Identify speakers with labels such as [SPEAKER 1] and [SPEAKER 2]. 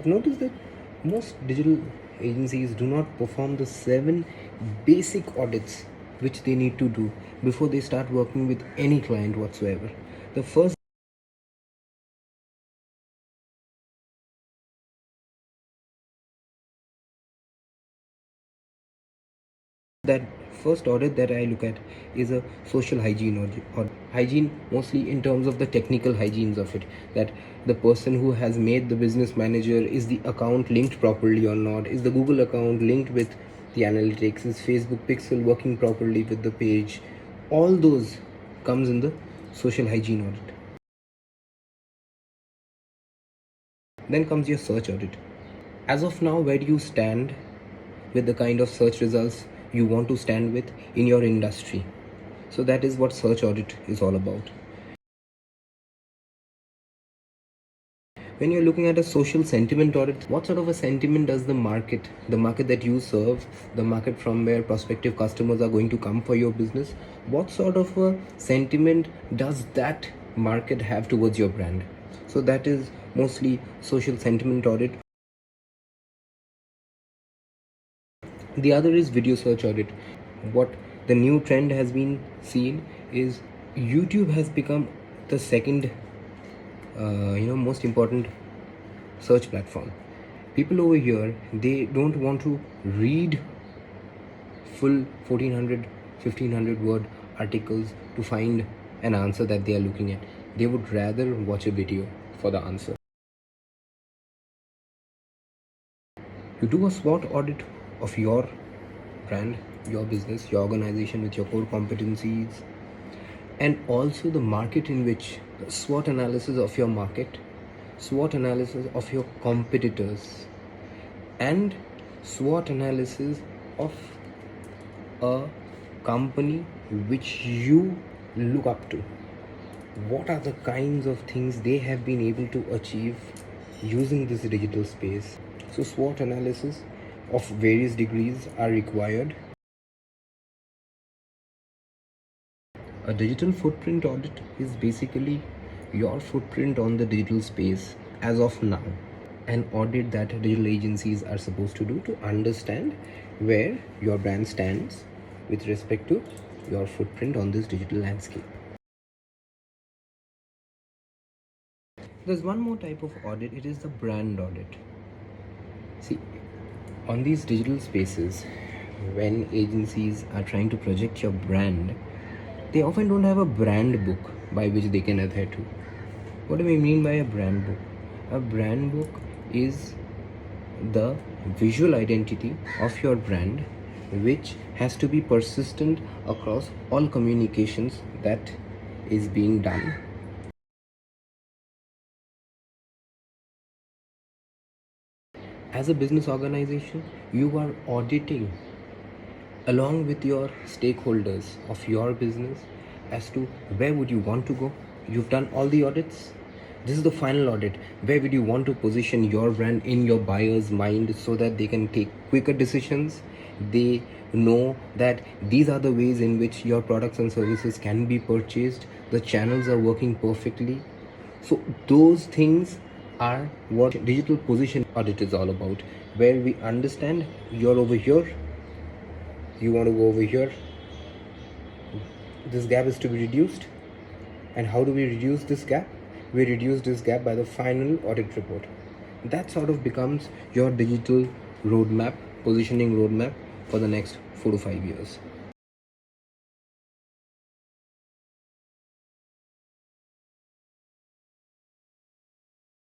[SPEAKER 1] I've noticed that most digital agencies do not perform the 7 basic audits which they need to do before they start working with any client whatsoever. The first that first audit that I look at is a social hygiene audit. Hygiene mostly in terms of the technical hygienes of it, that the person who has made the business manager, is the account linked properly or not, is the Google account linked with the analytics, is Facebook pixel working properly with the page. All those comes in the social hygiene audit. Then comes your search audit. As of now, where do you stand with the kind of search results you want to stand with in your industry? So that is what search audit is all about. When you're looking at a social sentiment audit, what sort of a sentiment does the market that you serve, the market from where prospective customers are going to come for your business, what sort of a sentiment does that market have towards your brand? So that is mostly social sentiment audit. The other is video search audit. What the new trend has been seen is YouTube has become the second most important search platform. People over here, they don't want to read full 1400 1500 word articles to find an answer that they are looking at. They would rather watch a video for the answer. You do a SWOT audit of your brand, your business, your organization with your core competencies, and also the market in which, the SWOT analysis of your market, SWOT analysis of your competitors, and SWOT analysis of a company which you look up to. What are the kinds of things they have been able to achieve using this digital space? So SWOT analysis of various degrees are required. A digital footprint audit is basically your footprint on the digital space as of now. An audit that digital agencies are supposed to do to understand where your brand stands with respect to your footprint on this digital landscape. There's one more type of audit, it is the brand audit. See, on these digital spaces, when agencies are trying to project your brand, they often don't have a brand book by which they can adhere to. What do we mean by a brand book? A brand book is the visual identity of your brand, which has to be persistent across all communications that is being done. As a business organization, you are auditing along with your stakeholders of your business as to where would you want to go. You've done all the audits. This is the final audit. Where would you want to position your brand in your buyer's mind so that they can take quicker decisions? They know that these are the ways in which your products and services can be purchased. The channels are working perfectly. So those things are what digital position audit is all about, where we understand you're over here, you want to go over here, this gap is to be reduced. And how do we reduce this gap? We reduce this gap by the final audit report. That sort of becomes your digital roadmap, positioning roadmap for the next 4 to 5 years.